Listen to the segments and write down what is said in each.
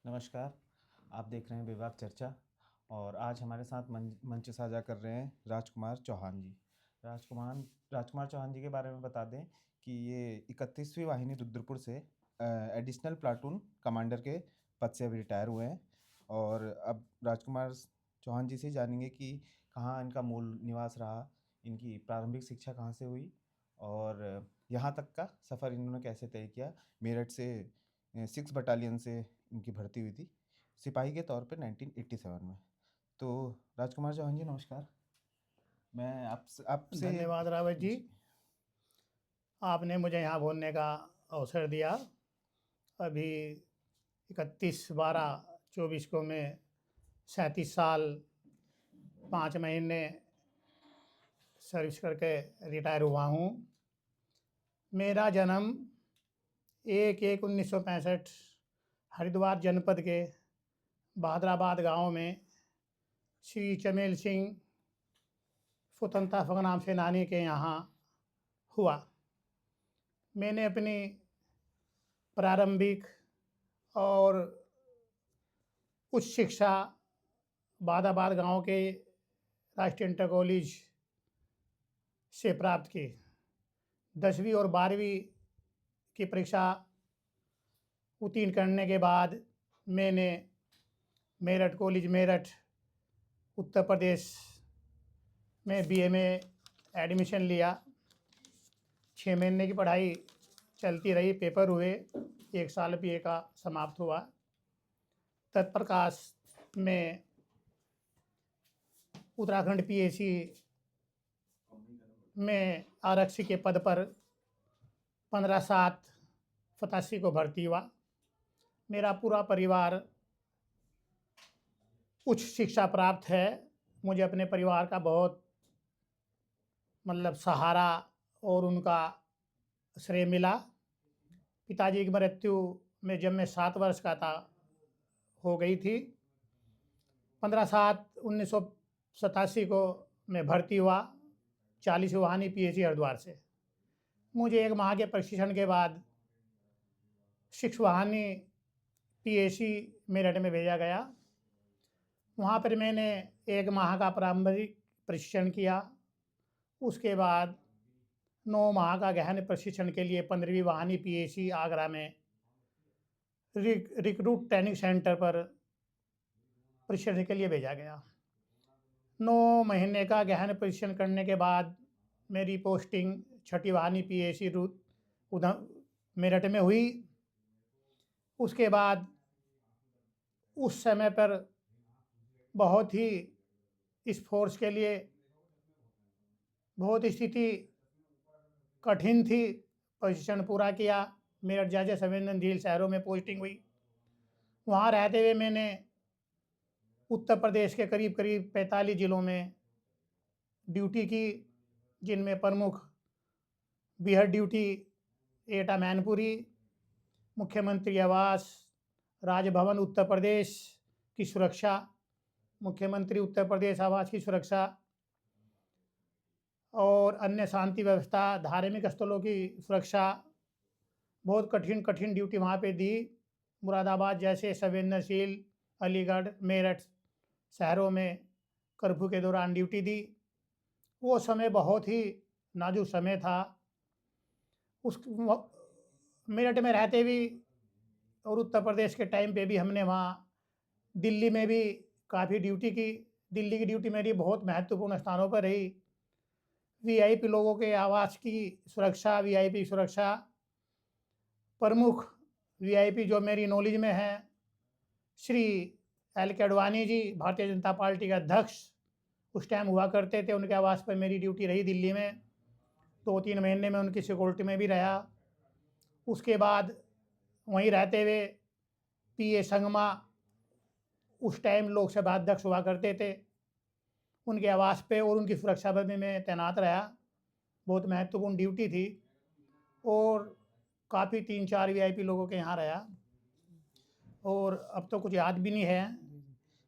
नमस्कार। आप देख रहे हैं विभाग चर्चा और आज हमारे साथ मंच साझा कर रहे हैं राजकुमार चौहान जी। राजकुमार राजकुमार चौहान जी के बारे में बता दें कि ये 31वीं वाहिनी रुद्रपुर से एडिशनल प्लाटून कमांडर के पद से अभी रिटायर हुए हैं और अब राजकुमार चौहान जी से जानेंगे कि कहाँ इनका मूल निवास रहा, इनकी प्रारंभिक शिक्षा कहाँ से हुई और यहाँ तक का सफ़र इन्होंने कैसे तय किया। मेरठ से 6 बटालियन से इनकी भर्ती हुई थी सिपाही के तौर पे 1987 में। तो राजकुमार चौहान जी नमस्कार। मैं आपसे आपसे धन्यवाद रावत जी, जी आपने मुझे यहाँ बोलने का अवसर दिया। अभी 31/12/24 को मैं 37 साल 5 महीने सर्विस करके रिटायर हुआ हूँ। मेरा जन्म 1/1/1965 हरिद्वार जनपद के बहादराबाद गांव में श्री चमेल सिंह स्वतंत्रता संग्राम सेनानी के यहाँ हुआ। मैंने अपनी प्रारंभिक और उच्च शिक्षा बहादराबाद गांव के राष्ट्रीय इंटर कॉलेज से प्राप्त की। 10वीं और 12वीं की परीक्षा उत्तीर्ण करने के बाद मैंने मेरठ कॉलेज मेरठ उत्तर प्रदेश में बीए में एडमिशन लिया। 6 महीने की पढ़ाई चलती रही, पेपर हुए, 1 साल बीए का समाप्त हुआ। तत्प्रकाश में उत्तराखंड पीएसी में आरक्षी के पद पर 15/7/85 को भर्ती हुआ। मेरा पूरा परिवार उच्च शिक्षा प्राप्त है। मुझे अपने परिवार का बहुत सहारा और उनका श्रेय मिला। पिताजी की मृत्यु में जब मैं 7 वर्ष का था हो गई थी। 15/7/1987 को मैं भर्ती हुआ 40वीं वाहिनी पीएसी हरिद्वार से। मुझे 1 माह के प्रशिक्षण के बाद 6 वाहिनी पीएसी मेरठ में भेजा गया। वहाँ पर मैंने 1 माह का प्रारंभिक प्रशिक्षण किया। उसके बाद 9 माह का गहन प्रशिक्षण के लिए 15वीं वाहिनी पीएसी आगरा में रिक्रूट ट्रेनिंग सेंटर पर प्रशिक्षण के लिए भेजा गया। 9 महीने का गहन प्रशिक्षण करने के बाद मेरी पोस्टिंग 6ठी वाहिनी पीएसी मेरठ में हुई। उसके बाद उस समय पर बहुत ही इस फोर्स के लिए बहुत स्थिति कठिन थी। प्रशिक्षण पूरा किया, मेरठ जैसे संवेदनशील शहरों में पोस्टिंग हुई। वहाँ रहते हुए मैंने उत्तर प्रदेश के करीब 45 जिलों में ड्यूटी की, जिनमें प्रमुख बिहार ड्यूटी, एटा मैनपुरी, मुख्यमंत्री आवास, राजभवन उत्तर प्रदेश की सुरक्षा, मुख्यमंत्री उत्तर प्रदेश आवास की सुरक्षा और अन्य शांति व्यवस्था, धार्मिक स्थलों की सुरक्षा, बहुत कठिन कठिन ड्यूटी वहाँ पे दी। मुरादाबाद जैसे संवेदनशील, अलीगढ़, मेरठ शहरों में कर्फ्यू के दौरान ड्यूटी दी। वो समय बहुत ही नाजुक समय था। उस मेरठ में रहते भी और उत्तर प्रदेश के टाइम पे भी हमने वहाँ दिल्ली में भी काफ़ी ड्यूटी की। दिल्ली की ड्यूटी मेरी बहुत महत्वपूर्ण स्थानों पर रही। वीआईपी लोगों के आवास की सुरक्षा, वीआईपी सुरक्षा, प्रमुख वीआईपी जो मेरी नॉलेज में है, श्री एल के अडवाणी जी, भारतीय जनता पार्टी के अध्यक्ष उस टाइम हुआ करते थे। उनके आवास पर मेरी ड्यूटी रही दिल्ली में। 2-3 महीने में उनकी सिक्योरिटी में भी रहा। उसके बाद वहीं रहते हुए पीए संगमा उस टाइम लोकसभा अध्यक्ष हुआ करते थे, उनके आवास पे और उनकी सुरक्षा में मैं तैनात रहा। बहुत महत्वपूर्ण ड्यूटी थी और काफ़ी 3-4 वीआईपी लोगों के यहाँ रहा और अब तो कुछ याद भी नहीं है।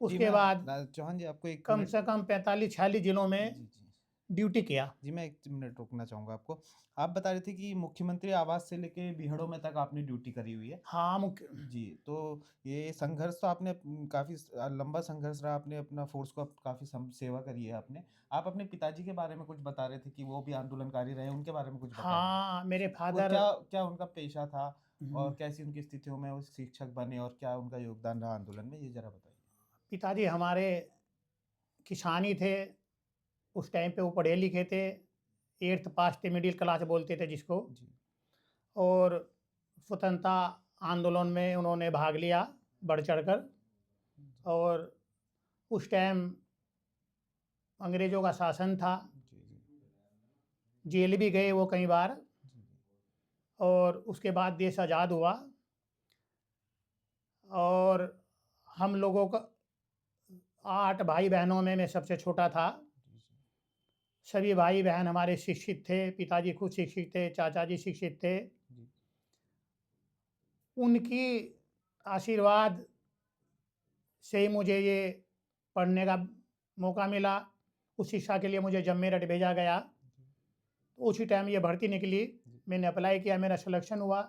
उसके बाद चौहान जी आपको एक कम से कम 45-46 जिलों में जी जी ड्यूटी किया। जी, मैं 1 मिनट रोकना चाहूँगा आपको। आप बता रहे थे कि मुख्यमंत्री आवास से लेके बीहड़ों में तक आपने ड्यूटी करी हुई है। हाँ, मुख्य जी, तो ये संघर्ष तो आपने काफ़ी लंबा संघर्ष रहा, आपने अपना फ़ोर्स को काफ़ी सेवा करी है आपने। आप अपने पिताजी के बारे में कुछ बता रहे थे कि वो भी आंदोलनकारी रहे, उनके बारे में कुछ बताएँगे? हाँ, मेरे वो फादर क्या क्या उनका पेशा था हुँ, और कैसी उनकी स्थितियों में वो शिक्षक बने और क्या उनका योगदान रहा आंदोलन में? ये ज़रा बताइए। पिताजी हमारे किसान ही थे। उस टाइम पे वो पढ़े लिखे थे। 8th पास थे, मिडिल क्लास बोलते थे जिसको। जी, और स्वतंत्रता आंदोलन में उन्होंने भाग लिया बढ़-चढ़कर। जी, और उस टाइम अंग्रेज़ों का शासन था। जी, जी, जेल भी गए वो कई बार। जी, और उसके बाद देश आज़ाद हुआ। और हम लोगों का 8 भाई-बहनों में मैं सबसे छोटा था। जी, जी, सभी भाई-बहन हमारे शिक्षित थे, पिताजी खुद शिक्षित थे, चाचा जी शिक्षित थे। जी, उनकी आशीर्वाद से ही मुझे ये पढ़ने का मौका मिला। उस शिक्षा के लिए मुझे जब मेरठ भेजा गया, तो उसी टाइम ये भर्ती निकली। जी। मैंने अप्लाई किया, मेरा सिलेक्शन हुआ।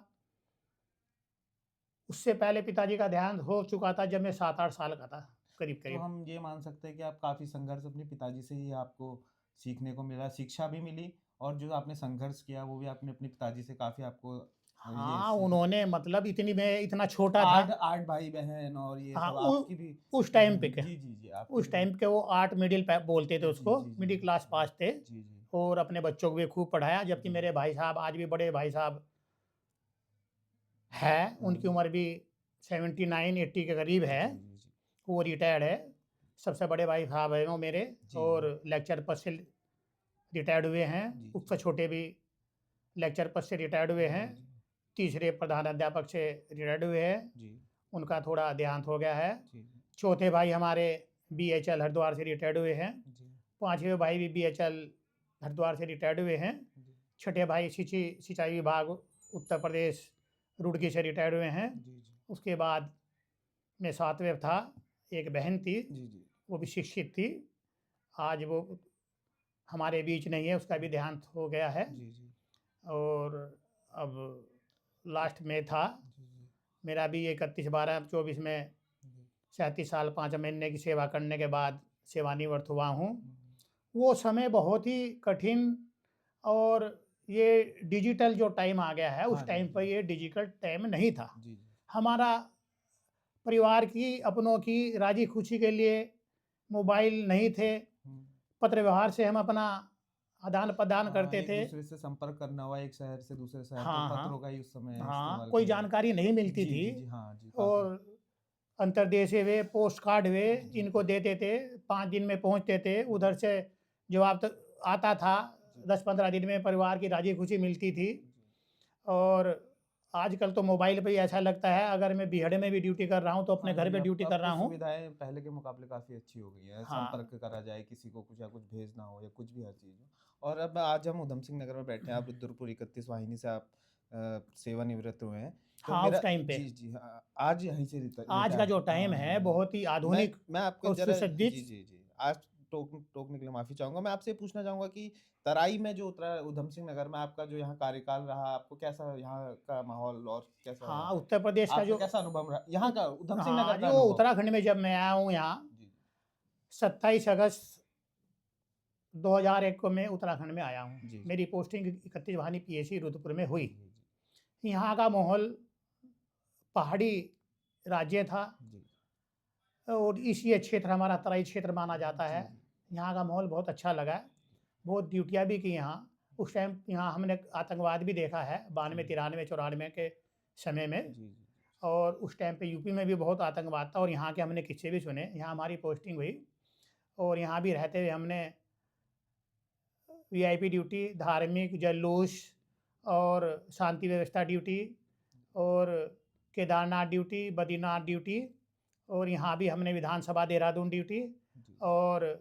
उससे पहले पिताजी का देहांत हो चुका था जब मैं 7-8 साल का था, तो करीब-करीब। हम ये मान सकते हैं कि आप काफ़ी संघर्ष अपने पिताजी से ही आपको सीखने को मिला, शिक्षा भी मिली और जो आपने संघर्ष किया वो भी आपने अपने पिताजी से काफ़ी आपको ये हाँ, सीख उन्होंने मतलब इतनी मैं इतना छोटा था। 8 भाई-बहन और ये हाँ, सब उ आपकी भी उस टाइम पे क्या जी, जी, जी, आपकी उस भी टाइम के वो 8 मिडिल बोलते थे जी, उसको, जी, जी, मिडिल क्लास जी, पास थे। जी, जी, और अपने बच्चों को भी खूब पढ़ाया, जबकि जी, मेरे भाई साहब आज भी बड़े भाई साहब हैं, उनकी जी, उम्र भी 79-80 के करीब है। जी, जी, जी, वो रिटायर्ड है। सबसे बड़े भाई साहब हैं वो मेरे। जी, और लेक्चर पद से रिटायर्ड हुए हैं। जी, जी, उससे छोटे भी लेक्चर पद से रिटायर्ड हुए जी, हैं। जी, तीसरे प्रधान अध्यापक से रिटायर्ड हुए हैं। जी, उनका थोड़ा देहांत हो गया है। जी, चौथे भाई हमारे बीएचएल हरिद्वार से रिटायर्ड हुए हैं। जी, 5वें भाई भी बीएचएल हरिद्वार से रिटायर्ड हुए हैं। जी, छठे भाई सिंचाई विभाग उत्तर प्रदेश रुड़की से रिटायर्ड हुए हैं। जी, जी, उसके बाद मैं 7वें था। एक बहन थी, जी, जी, वो भी शिक्षित थी। आज वो हमारे बीच नहीं है, उसका भी देहांत हो गया है। जी, जी, और अब लास्ट में था। जी, मेरा भी 31/12/24 में जी, 37 साल 5 महीने की सेवा करने के बाद सेवानिवृत्त हुआ हूँ। जी, वो समय बहुत ही कठिन। और ये डिजिटल जो टाइम आ गया है, हाँ उस जी, टाइम जी, पर ये डिजिटल टाइम नहीं था। जी, जी, हमारा परिवार की, अपनों की राज़ी खुशी के लिए मोबाइल नहीं थे। हुँ। पत्र व्यवहार से हम अपना आदान-प्रदान हाँ, करते थे। एक-दूसरे से संपर्क करना हुआ एक शहर से दूसरे शहर तो हाँ, पत्रों का हाँ। ही उस समय हाँ, इस्तेमाल कोई किया जाता जानकारी नहीं मिलती जी, थी। जी, जी, हाँ जी, काफ़ी और अंतर्देशीय हुए, पोस्ट कार्ड हुए, जी, इनको देते थे, 5 दिन में पहुँचते थे। उधर से जवाब त आता था, जी, 10-15 दिन में परिवार की राज़ी खुशी मिलती थी। जी। और आजकल तो मोबाइल पे ही ऐसा लगता है, अगर मैं बीहड़ में भी ड्यूटी कर रहा हूँ, तो अपने हाँ घर जी, पे अब ड्यूटी अब कर तो रहा हूँ। सुविधाएँ पहले के मुकाबले काफ़ी अच्छी हो गई हैं। हाँ, संपर्क करा जाए किसी को कुछ या कुछ भेजना हो या कुछ भी हर चीज़ हो। और अब आज हम उधम सिंह नगर में बैठे हैं, आप रुद्रपुर 31 वाहिनी से आप सेवानिवृत्त हुए हैं। तो हाँ, मेरा उस टाइम पे। जी, जी, हाँ, आज यहीं से आज का रिटायर जो टाइम हाँ, है, हाँ, हाँ। बहुत ही आधुनिक मैं आपको और ज़रा सुसज्जित। जी, जी, जी। आज टोकने के लिए माफ़ी चाहूँगा। मैं आपसे ये पूछना चाहूँगा कि तराई में जो उतरा उधम सिंह नगर में आपका जो यहाँ कार्यकाल रहा, आपको कैसा यहाँ का माहौल और कैसा हाँ, यहाँ उत्तर प्रदेश का आपका जो कैसा अनुभव रहा? यहाँ उत का उधम सिंह हाँ, नगर का जो अनुभव? उत्तराखंड में जब मैं आया हूँ यहाँ, जी, 27 अगस्त 2001 को मैं उत्तराखंड में आया हूँ। जी, जी। मेरी पोस्टिंग 31 वाहिनी पीएसी रुद्रपुर में हुई। जी, जी। यहाँ का माहौल पहाड़ी राज्य था। जी, और इसी क्षेत्र हमारा तराई क्षेत्र माना जाता जी, है। जी। यहाँ का माहौल बहुत अच्छा लगा। बहुत ड्यूटियाँ भी की यहाँ। उस टाइम यहाँ हमने आतंकवाद भी देखा है, जी, 92, 93, 94 के समय में। जी, जी। और उस टाइम पे यूपी में भी बहुत आतंकवाद था, और यहाँ के हमने किस्से भी सुने। यहाँ हमारी पोस्टिंग हुई, और यहाँ भी रहते हुए हमने वीआईपी ड्यूटी, धार्मिक जलूस और शांति व्यवस्था ड्यूटी, और केदारनाथ ड्यूटी, बद्रीनाथ ड्यूटी, और यहाँ भी हमने विधानसभा देहरादून ड्यूटी, जी, और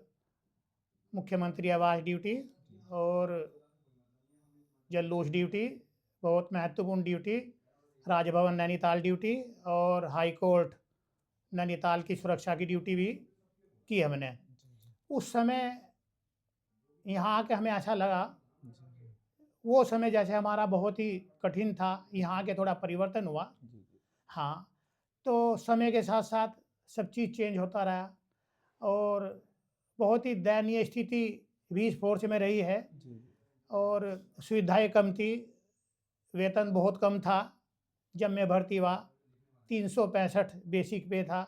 मुख्यमंत्री आवास ड्यूटी, जी, और जल्लोष ड्यूटी, बहुत महत्वपूर्ण ड्यूटी, राजभवन नैनीताल ड्यूटी, और हाई कोर्ट नैनीताल की सुरक्षा की ड्यूटी भी की हमने। जी, जी। उस समय यहाँ आके हमें ऐसा लगा जी, वो समय जैसे हमारा बहुत ही कठिन था, यहाँ आके थोड़ा परिवर्तन हुआ। जी, जी, हाँ, तो समय के साथ-साथ सब चीज़ चेंज होता रहा और बहुत ही दयनीय स्थिति भी इस फ़ोर्स में रही है जी, जी, और सुविधाएँ कम थी, वेतन बहुत कम था। जब मैं भर्ती हुआ 365 बेसिक पे था,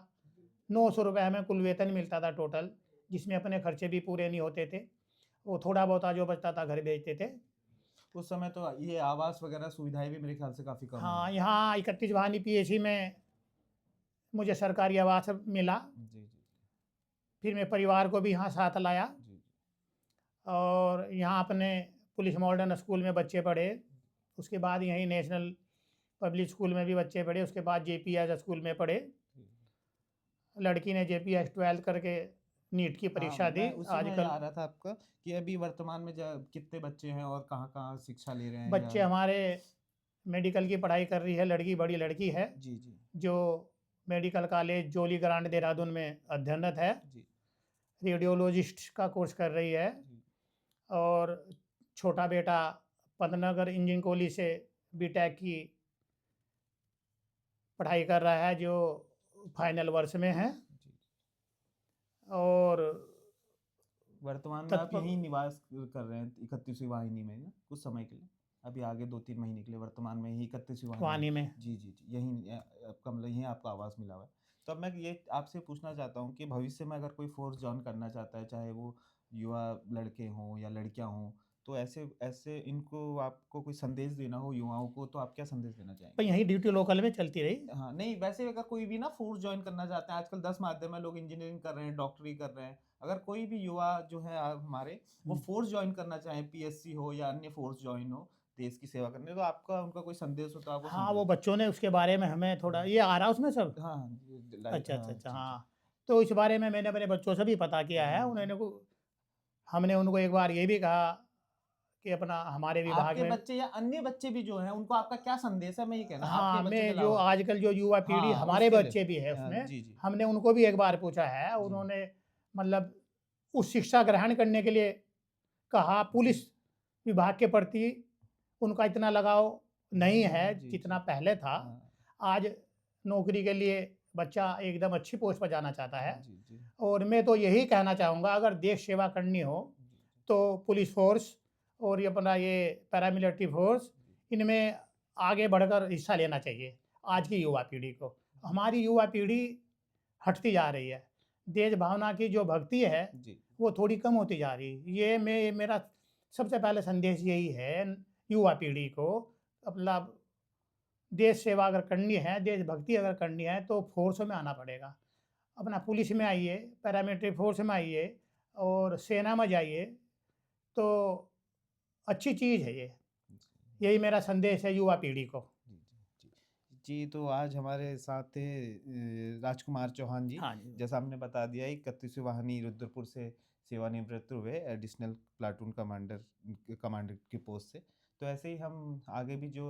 ₹900 हमें कुल वेतन मिलता था टोटल, जिसमें अपने खर्चे भी पूरे नहीं होते थे। वो थोड़ा बहुता जो बचता था घर भेजते थे। उस समय तो ये आवास वगैरह सुविधाएं भी मेरे ख्याल से काफ़ी कम हाँ, होंगी। यहाँ 31 वाहिनी पीएसी में मुझे सरकारी आवास मिला, जी, जी, फिर मैं परिवार को भी यहाँ साथ लाया जी, जी, और यहाँ अपने पुलिस मॉडर्न स्कूल में बच्चे पढ़े। उसके बाद यहीं नेशनल पब्लिक स्कूल में भी बच्चे पढ़े, उसके बाद जेपीएस स्कूल में पढ़े। जी। लड़की ने जेपीएस 12 करके नीट की हाँ, परीक्षा दी। मैं उसी में आजकल आ रहा था आपका कि अभी वर्तमान में कितने बच्चे हैं और कहाँ-कहाँ शिक्षा ले रहे हैं या बच्चे हमारे मेडिकल की पढ़ाई कर रही है, लड़की बड़ी लड़की है, जी, जी, जो मेडिकल कॉलेज जोली ग्रांट देहरादून में अध्ययनरत है। जी, रेडियोलॉजिस्ट का कोर्स कर रही है जी, और छोटा बेटा पंतनगर इंजीनियरिंग कॉलेज से बीटेक की पढ़ाई कर रहा है, जो फाइनल वर्ष में है जी। और वर्तमान में आप तत्पर यहीं निवास कर रहे हैं 31वीं वाहिनी में ना कुछ समय के लिए? अभी आगे 2-3 महीने के लिए वर्तमान में यही 31वीं वाहिनी में वानी में। जी, जी, जी, यहीं आपका मतलब यहीं आपका आवास मिला हुआ है। तो अब मैं ये आपसे पूछना चाहता हूँ कि भविष्य में अगर कोई फ़ोर्स जॉइन करना चाहता है, चाहे वो युवा लड़के हों या लड़कियाँ हों, तो ऐसे ऐसे इनको आपको कोई संदेश देना हो युवाओं को, तो आप क्या संदेश देना पर चाहेंगे? यहीं ड्यूटी लोकल में चलती रही। हाँ, नहीं वैसे अगर कोई भी ना फ़ोर्स जॉइन करना चाहते हैं, आजकल 10 माध्यम है, लोग इंजीनियरिंग कर रहे हैं, डॉक्टरी कर रहे हैं। अगर कोई भी युवा जो है हमारे, वो हुँ। फ़ोर्स जॉइन करना चाहें, पीएससी हो या अन्य फ़ोर्स जॉइन हो, देश की सेवा करने, तो आपका उनका कोई संदेश हो तो आप वो हाँ, वो संदेश बच्चों ने उसके बारे में हमें थोड़ा ये आ रहा है उसमें सब? हाँ, हाँ, जी, लाइट अच्छा, अच्छा, हाँ, अच्छा, जी, जी। हाँ। तो इस बारे में मैंने अपने बच्चों से भी पता किया है। जी, जी। उन्होंने को हमने उनको एक बार ये भी कहा कि अपना हमारे विभाग आपके में बच्चे या अन्य बच्चे भी जो हैं, उनको आपका क्या संदेश है? मैं ये कहना आपके हाँ, बच्चों के मैं जो अलावा आजकल जो युवा पीढ़ी हाँ, हमारे उसके लिए बच्चे भी है उसमें, जी, जी, हमने उनको भी एक बार पूछा है। जी, उन्होंने मतलब उस शिक्षा ग्रहण करने के लिए कहा। पुलिस विभाग के प्रति उनका इतना लगाव नहीं है जी, जितना जी। पहले था। हाँ, आज नौकरी के लिए बच्चा एकदम अच्छी पोस्ट पर जाना चाहता है जी, जी, और मैं तो यही कहना चाहूँगा अगर देश सेवा करनी हो जी, तो पुलिस फ़ोर्स और ये अपना ये पैरामिलिट्री फ़ोर्स जी, इनमें आगे बढ़कर हिस्सा लेना चाहिए आज की युवा पीढ़ी को। हमारी युवा पीढ़ी हटती जा रही है। देश भावना की जो भक्ति है, जी। वो थोड़ी कम होती जा रही है। ये मेरा सबसे पहले संदेश यही है युवा पीढ़ी को मतलब देश सेवा अगर करनी है, देशभक्ति अगर करनी है तो फ़ोर्स में आना पड़ेगा। अपना पुलिस में आइए, पैरामिलिट्री फ़ोर्स में आइए और सेना में जाइए, तो अच्छी चीज़ है ये। जी, यही मेरा संदेश है युवा पीढ़ी को। जी, जी, जी। जी, तो आज हमारे साथ थे राजकुमार चौहान जी। हाँ जी। जैसा आपने बता दिया 31वीं वाहिनी रुद्रपुर से सेवानिवृत्त हुए एडिशनल प्लाटून कमांडर की पोस्ट से। तो ऐसे ही हम आगे भी जो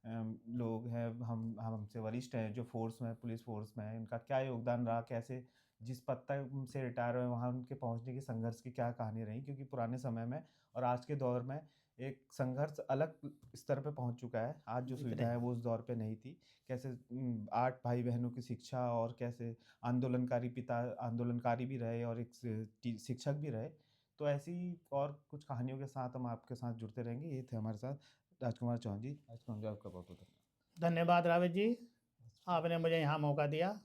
लोग हैं हम हमसे वरिष्ठ हैं जो फ़ोर्स में पुलिस फ़ोर्स में हैं, इनका क्या योगदान रहा, कैसे जिस पद तक से रिटायर हुए वहाँ उनके पहुँचने की संघर्ष की क्या कहानी रही क्योंकि पुराने समय में और आज के दौर में एक संघर्ष अलग स्तर पे पहुँच चुका है। आज जो सुविधा इतने है वो उस दौर पे नहीं थी। कैसे 8 भाई-बहनों की शिक्षा और कैसे आंदोलनकारी पिता आंदोलनकारी भी रहे और एक शिक्षक भी रहे। तो ऐसी और कुछ कहानियों के साथ हम आपके साथ जुड़ते रहेंगे। ये थे हमारे साथ राजकुमार चौहान जी। राजकुमार जी आपका बहुत-बहुत धन्यवाद। धन्यवाद रावत जी, आपने मुझे यहाँ मौका दिया।